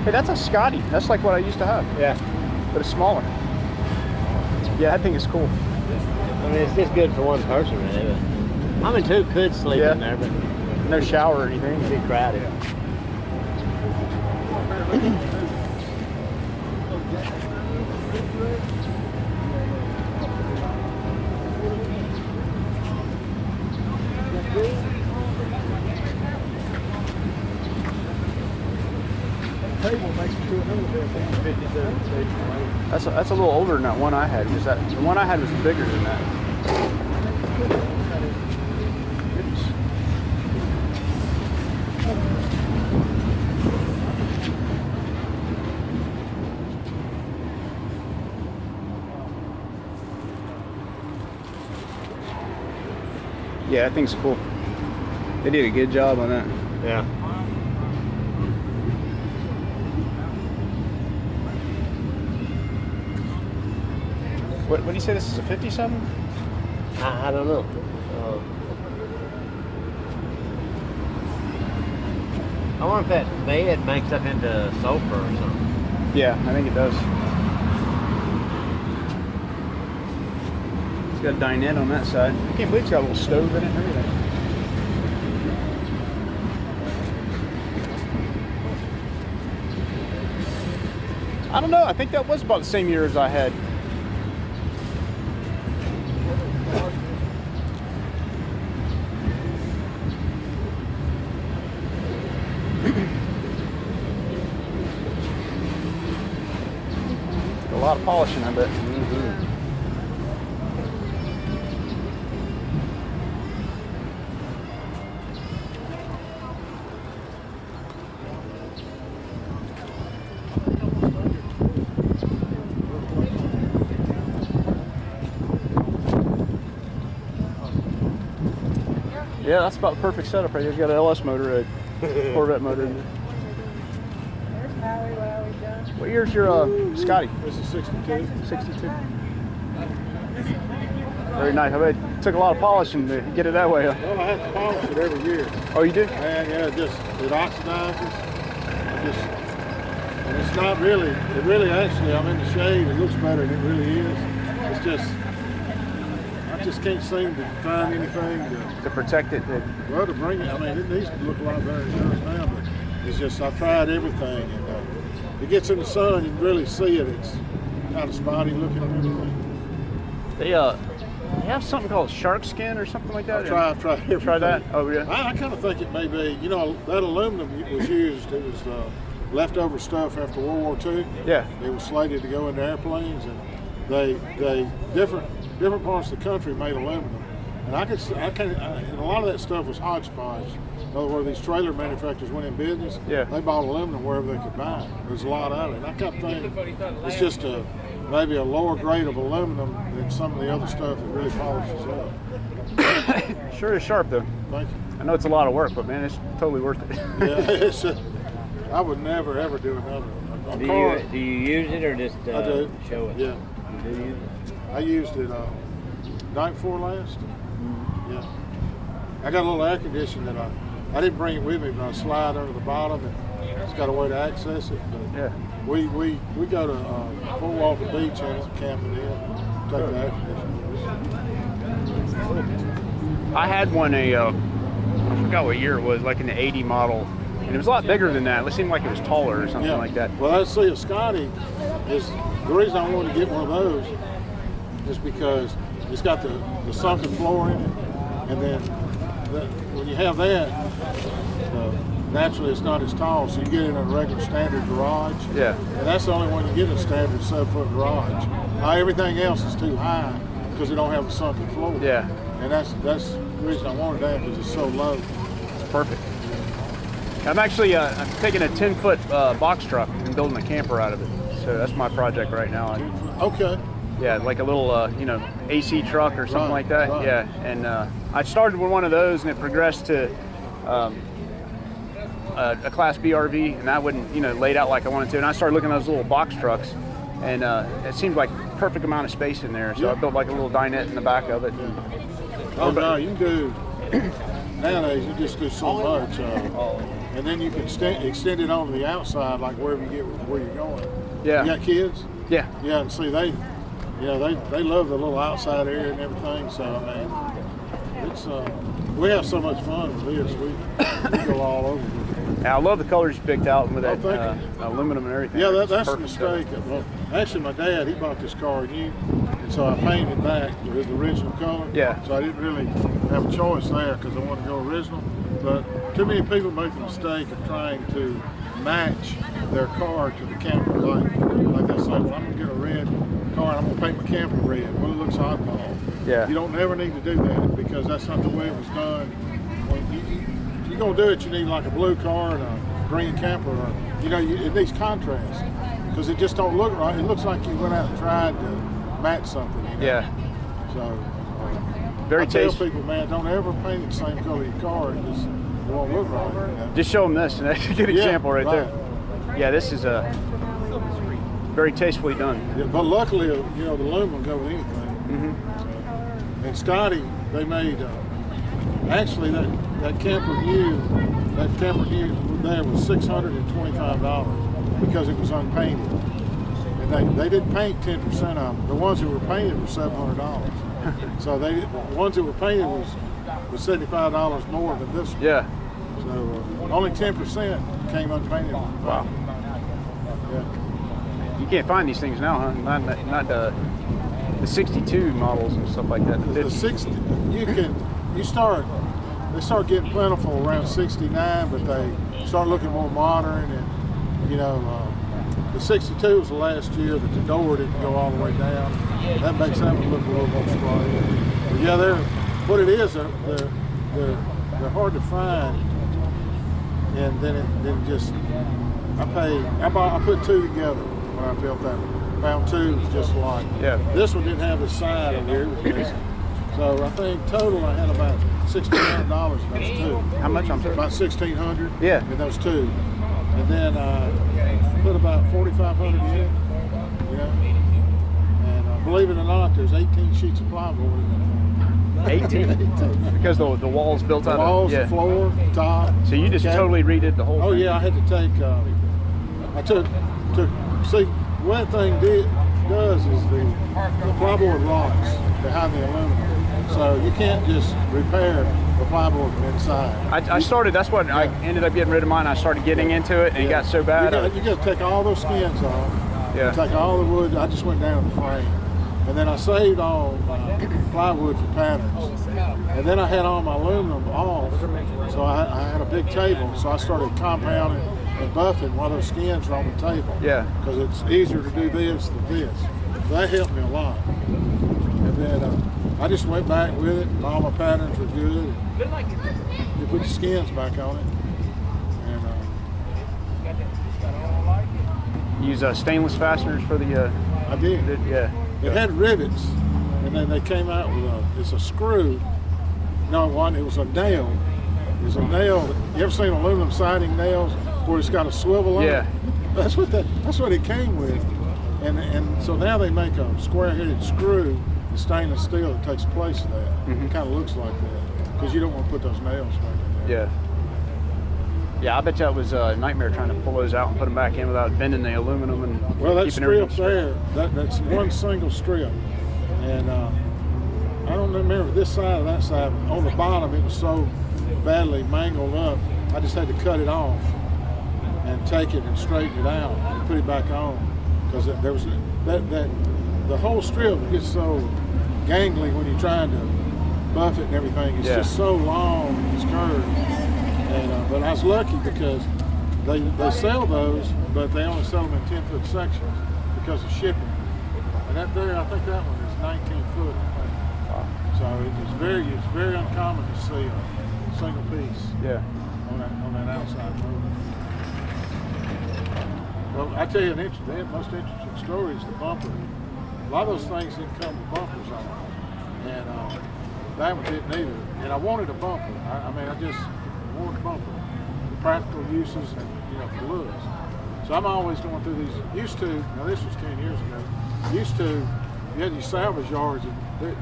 Hey, that's a Scotty. That's like what I used to have. Yeah. But it's smaller. Yeah, that thing is cool. I mean, it's just good for one person, really. But I mean, two could sleep in there, but no shower or anything. It'd be crowded. That's a little older than that one I had. Because the one I had was bigger than that. Yeah, that thing's cool. They did a good job on that. Yeah. What do you say this is a 57? I don't know. I wonder if that bed makes up into sofa or something. Yeah, I think it does. It's got a dinette on that side. I can't believe it's got a little stove in it and everything. I don't know. I think that was about the same year as I had. A lot of polishing, I bet. Yeah, that's about the perfect setup right here. It's got an LS motor, a Corvette motor in there. What year's your Scotty? This is 62. 62. Very nice. I bet it took a lot of polishing to get it that way. Huh? Well, I have to polish it every year. Oh, you do? And yeah, it oxidizes. And it's not really, it really actually, I'm in the shade, it looks better than it really is. It's just, I just can't seem to find anything to protect it. Well, to bring it, I mean, it needs to look a lot better than it does now, but it's just, I tried everything, and it gets in the sun, you can really see it. It's kind of spotty looking and everything. They have something called shark skin or something like that. I've tried everything. Try that? Oh yeah. I kind of think it may be. You know, that aluminum was used. It was leftover stuff after World War II. Yeah. It was slated to go into airplanes, and they different parts of the country made aluminum. And and a lot of that stuff was hodgepodge. In other words, these trailer manufacturers went in business. Yeah. They bought aluminum wherever they could buy it. There's a lot of it. And I kind of think it's just maybe a lower grade of aluminum than some of the other stuff that really polishes up. Sure is sharp though. Thank you. I know it's a lot of work, but man, it's totally worth it. Yeah, I would never ever do another one. Do you use it or just I do. show it? Yeah. You do use it? I used it night before last. Yeah. I got a little air conditioner that I didn't bring it with me, but I slide under the bottom and it's got a way to access it. But yeah. We go to Fort Walton Beach and camp it in. Take the air conditioner. I had one I forgot what year it was, like an 80 model. And it was a lot bigger than that. It seemed like it was taller or something like that. Well, I see a Scotty is the reason I wanted to get one of those is because it's got the sunken floor in it, and then when you have that, naturally it's not as tall, so you get in a regular standard garage. Yeah. And that's the only one you get in a standard 7-foot garage. Everything else is too high because they don't have a sunken floor. Yeah. And that's the reason I wanted that, because it's so low. It's perfect. I'm actually I'm taking a 10-foot box truck and building a camper out of it. So that's my project right now. Okay. Yeah, like a little, AC truck or something like that. Right. Yeah, and I started with one of those, and it progressed to a Class B RV, and that wouldn't, laid out like I wanted to. And I started looking at those little box trucks, and it seemed like perfect amount of space in there. So I built like a little dinette in the back of it. Oh no, you can do nowadays. You just do so much. and then you can extend it onto the outside, like wherever you get where you're going. Yeah. You got kids? Yeah. Yeah, and see, they love the little outside area and everything. So I mean, it's we have so much fun with this. We go all over with it. Yeah, I love the colors you picked out with that you. aluminum and everything. Yeah, It's that's a perfect mistake. color. Well, actually, my dad, he bought this car new, and so I painted it back to his original color. Yeah. So I didn't really have a choice there because I wanted to go original. But too many people make the mistake of trying to match their car to the camper. Like they say, well, I'm gonna get a red car and I'm gonna paint my camper red. Well, it looks oddball. Yeah. You don't ever need to do that because that's not the way it was done. When if you're gonna do it, you need like a blue car and a green camper, or it needs contrast because it just don't look right. It looks like you went out and tried to match something. Yeah. So Very I tell tasteful. people, man, don't ever paint the same color your car. It won't look right. Just show them this, and that's a good example right there. Yeah, this is very tastefully done. Yeah, but luckily, the aluminum will go with anything. Mm-hmm. And Scotty, they made actually that camper new there was $625 because it was unpainted, and they didn't paint 10% of them. The ones that were painted were $700. So the ones that were painted was $75 more than this one. Yeah. So only 10% came unpainted. Wow. Yeah. You can't find these things now, huh? Not the 62 models and stuff like that. The 60, they start getting plentiful around 69, but they start looking more modern, and the 62 was the last year that the door didn't go all the way down. That makes that one look a little more strong. But yeah, what it is, they're hard to find, and then I put two together when I built that one. Found two just like. Yeah. This one didn't have the side over here. It was missing. So I think total I had about $1,600 in those two. How much on two? About $1,600. Yeah. In those two, and then put about $4,500 in. And believe it or not, there's 18 sheets of plywood in that thing. 18? Because the walls built out The walls, of... Yeah. the floor, the top. So you just totally redid the whole thing? Oh yeah, I had to take. I took. See, what that thing does is the plywood rocks behind the aluminum, so you can't just repair the plywood from inside. I started. That's what I ended up getting rid of mine. I started getting into it, and it got so bad. You got to take all those skins off. Yeah. Take all the wood. I just went down to the frame, and then I saved all my plywood for patterns, and then I had all my aluminum off. So I had a big table, so I started compounding and buffing while those skins were on the table. Yeah. Because it's easier to do this than this. So that helped me a lot. And then I just went back with it, and all my patterns were good. And you put the skins back on it. And Use stainless fasteners for the... I did. Yeah. It had rivets, and then they came out with it's a screw. No, it was a nail. It was a nail. You ever seen aluminum siding nails where it's got a swivel on it? That's what it came with. And so now they make a square-headed screw, the stainless steel that takes place of that. Mm-hmm. It kind of looks like that because you don't want to put those nails back in there. Yeah. Yeah, I bet you it was a nightmare trying to pull those out and put them back in without bending the aluminum and well, that keeping strip everything there, that's one single strip, and I don't remember this side or that side. On the bottom, it was so badly mangled up, I just had to cut it off and take it and straighten it out and put it back on because there was the whole strip gets so gangly when you're trying to buff it and everything. It's just so long, it's curved. And, but I was lucky because they sell those, but they only sell them in 10-foot sections because of shipping. And that there, I think that one is 19 foot. Wow. So it's very uncommon to see a single piece. Yeah. On that outside motor. Well, I tell you the most interesting story is the bumper. A lot of those things didn't come with bumpers on them, and that one didn't either. And I wanted a bumper. I just wanted a bumper, the practical uses and for looks. So I'm always going through these. Used to, now this was 10 years ago. Used to, you had these salvage yards, and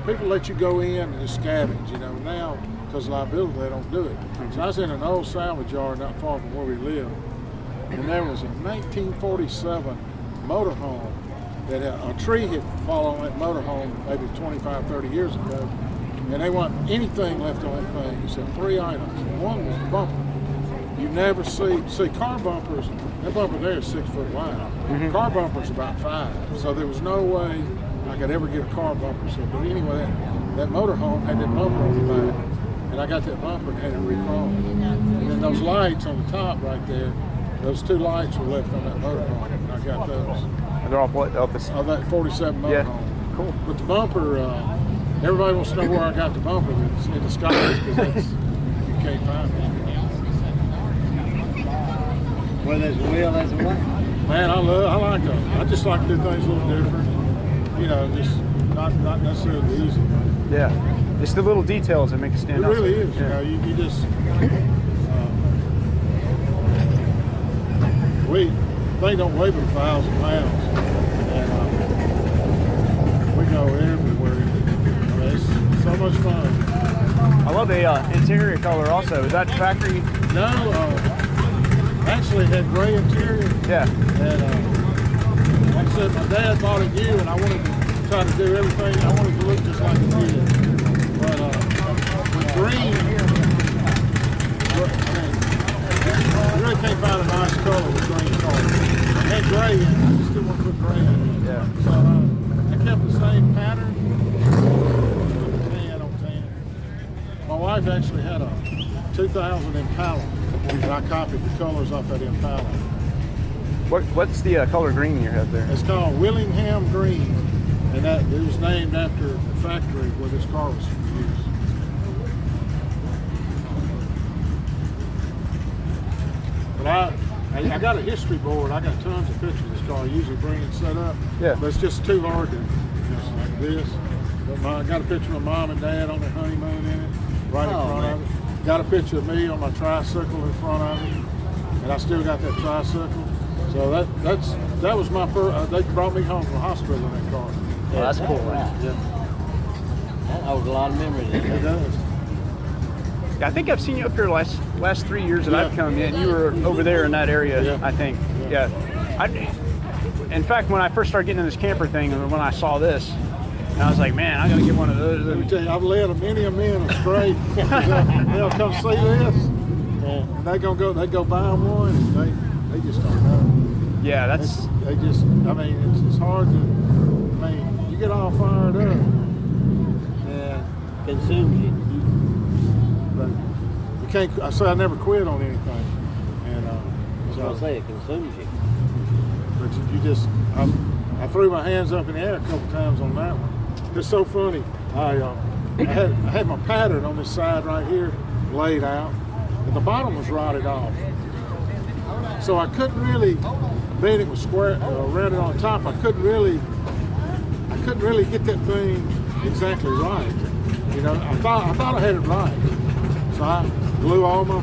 people let you go in and just scavenge. Now, because because liability, they don't do it. So I was in an old salvage yard not far from where we live, and there was a 1947 motorhome that a tree had fallen on that motorhome maybe 25, 30 years ago, and they want anything left on that thing. Except 3 items. And one was the bumper. You never see car bumpers. That bumper there is 6 foot wide. Car bumpers about 5. So there was no way I could ever get a car bumper. So, but anyway, that motorhome had that bumper on the back, and I got that bumper and had it re-chromed. And then those lights on the top right there, those 2 lights were left on that motorhome, and I got those. And they're all off this. Of that 47 motorhome. Yeah, cool. But the bumper, everybody wants to know where I got the bumper. It's in the skies because you can't find it. Well, there's a wheel, there's a what? Man, I like them. I just like to do things a little different. You know, just not necessarily the easy way. Yeah, it's the little details that make it stand It out. really is. Yeah. You know, you just they don't weigh but 1,000 pounds, and we go everywhere. It's so much fun. I love the interior color also. Is that factory? No, actually it had gray interior. Yeah. And like I said, my dad bought it new, and I wanted to try to do everything. I wanted to look just like it did. But with green, you really can't find a nice color with green color. I had gray in it, I just didn't want to put gray in it. Yeah. So I kept the same pattern, put the tan on tan. My wife actually had a 2000 Impala, and I copied the colors off that Impala. What's the color green you have there? It's called Willingham Green, and that it was named after the factory where this car was used. But I got a history board. I got tons of pictures of this car. I usually bring it set up. Yeah. But it's just too hard to just like this. But I got a picture of Mom and Dad on their honeymoon in it, right in front of it. Got a picture of me on my tricycle in front of it, and I still got that tricycle. So that was my first. They brought me home from the hospital in that car. Yeah, that's cool. Right. Yeah. That holds a lot of memories. It does. Yeah, I think I've seen you up here last 3 years that I've come in. You were over there in that area, Yeah. I think. Yeah. In fact, when I first started getting in this camper thing, and when I saw this, and I was like, man, I got to get one of those. Let me tell you, I've led many a men astray. They'll come see this, and they go buy one, and they just don't know. Yeah, that's. They just, I mean, it's hard to. I mean, you get all fired up, and Consumes you. but you can't. I say I never quit on anything, and I was so. gonna say it consumes you. But you just, I threw my hands up in the air a couple times on that one. It's so funny. I had my pattern on this side right here laid out, and the bottom was rotted off. So I couldn't really, being it was square, rounded on top, I couldn't really get that thing exactly right. You know, I thought I had it right. So I glue all my,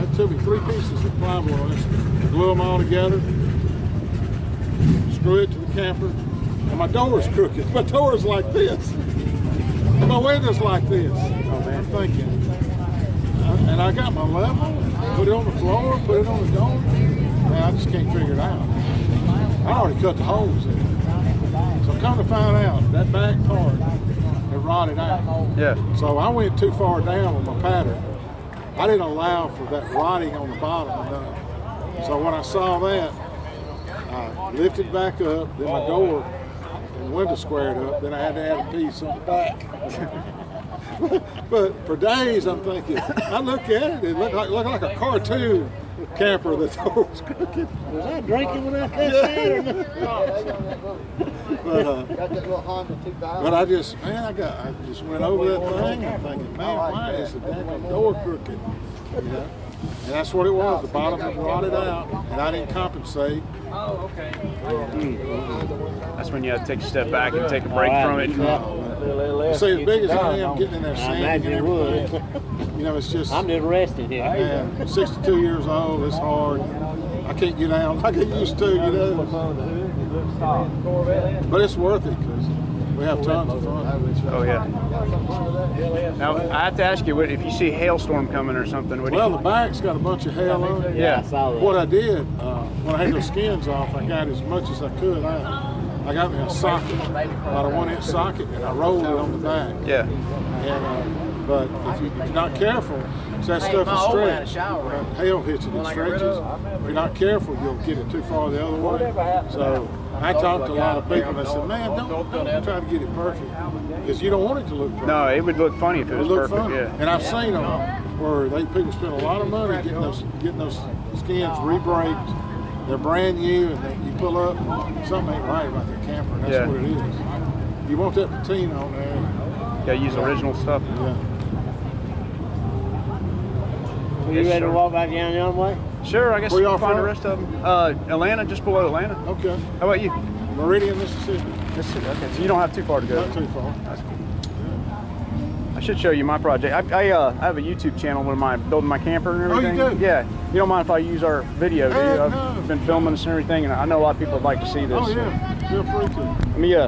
it took me 3 pieces of plywood on this, glue them all together, screw it to the camper, and my door's crooked. My door's like this. My window's like this. Oh man, I'm thinking. And I got my level, put it on the floor, put it on the door. Man, I just can't figure it out. I already cut the holes in it. So come to find out, that back part, it rotted out. Yeah. So I went too far down with my pattern. I didn't allow for that rotting on the bottom enough. So when I saw that, I lifted back up, then my door and window squared up, then I had to add a piece on the back. But for days I'm thinking, I look at it, it looked like a cartoon camper that door was crooked. Was I drinking when I cut that? But I just went over that thing. I'm thinking, man, why is the damn door crooked? You know? And that's what it was. The bottom had rotted out, and I didn't compensate. Oh, okay. That's when you have to take a step back and take a break from it. See, as big as I am, getting in there sanding and everything, you know, it's just, I'm just resting here. man, 62 years old, it's hard. I can't get out like I used to, you know. But it's worth it, because We have tons of fun. Oh yeah. Now I have to ask you, if you see hailstorm coming or something, what do Well, you? the back's got a bunch of hail on it. Yeah. I saw that. What I did, when I had those skins off, I got as much as I could out. I got me a socket, about a 1-inch socket, and I rolled it on the back. Yeah. And but if you're not careful, that stuff will stretch. When hail hits it, it stretches. If you're not careful, you'll get it too far the other way. So I talked to a lot of people, and they said, "Man, don't try to get it perfect, because you don't want it to look perfect." No, it would look funny if it was perfect. Funny. Yeah. And I've seen them where people spend a lot of money getting those skins re-braked. They're brand new, and you pull up, something ain't right about the camper, and that's what it is. You want that patina on there. Yeah, use original stuff. Yeah. Are you ready to walk back down the other way? Sure, I guess Where you y'all can find the from? rest of them. Atlanta, just below Atlanta. Okay. How about you? Meridian, Mississippi. Mississippi. Okay, so you don't have too far to go. Not too far. That's cool. I should show you my project. I have a YouTube channel where I'm building my camper and everything. Oh, you do? Yeah. You don't mind if I use our video, do you? No. I've been filming this and everything, and I know a lot of people would like to see this. Oh, yeah. Feel free to. Let me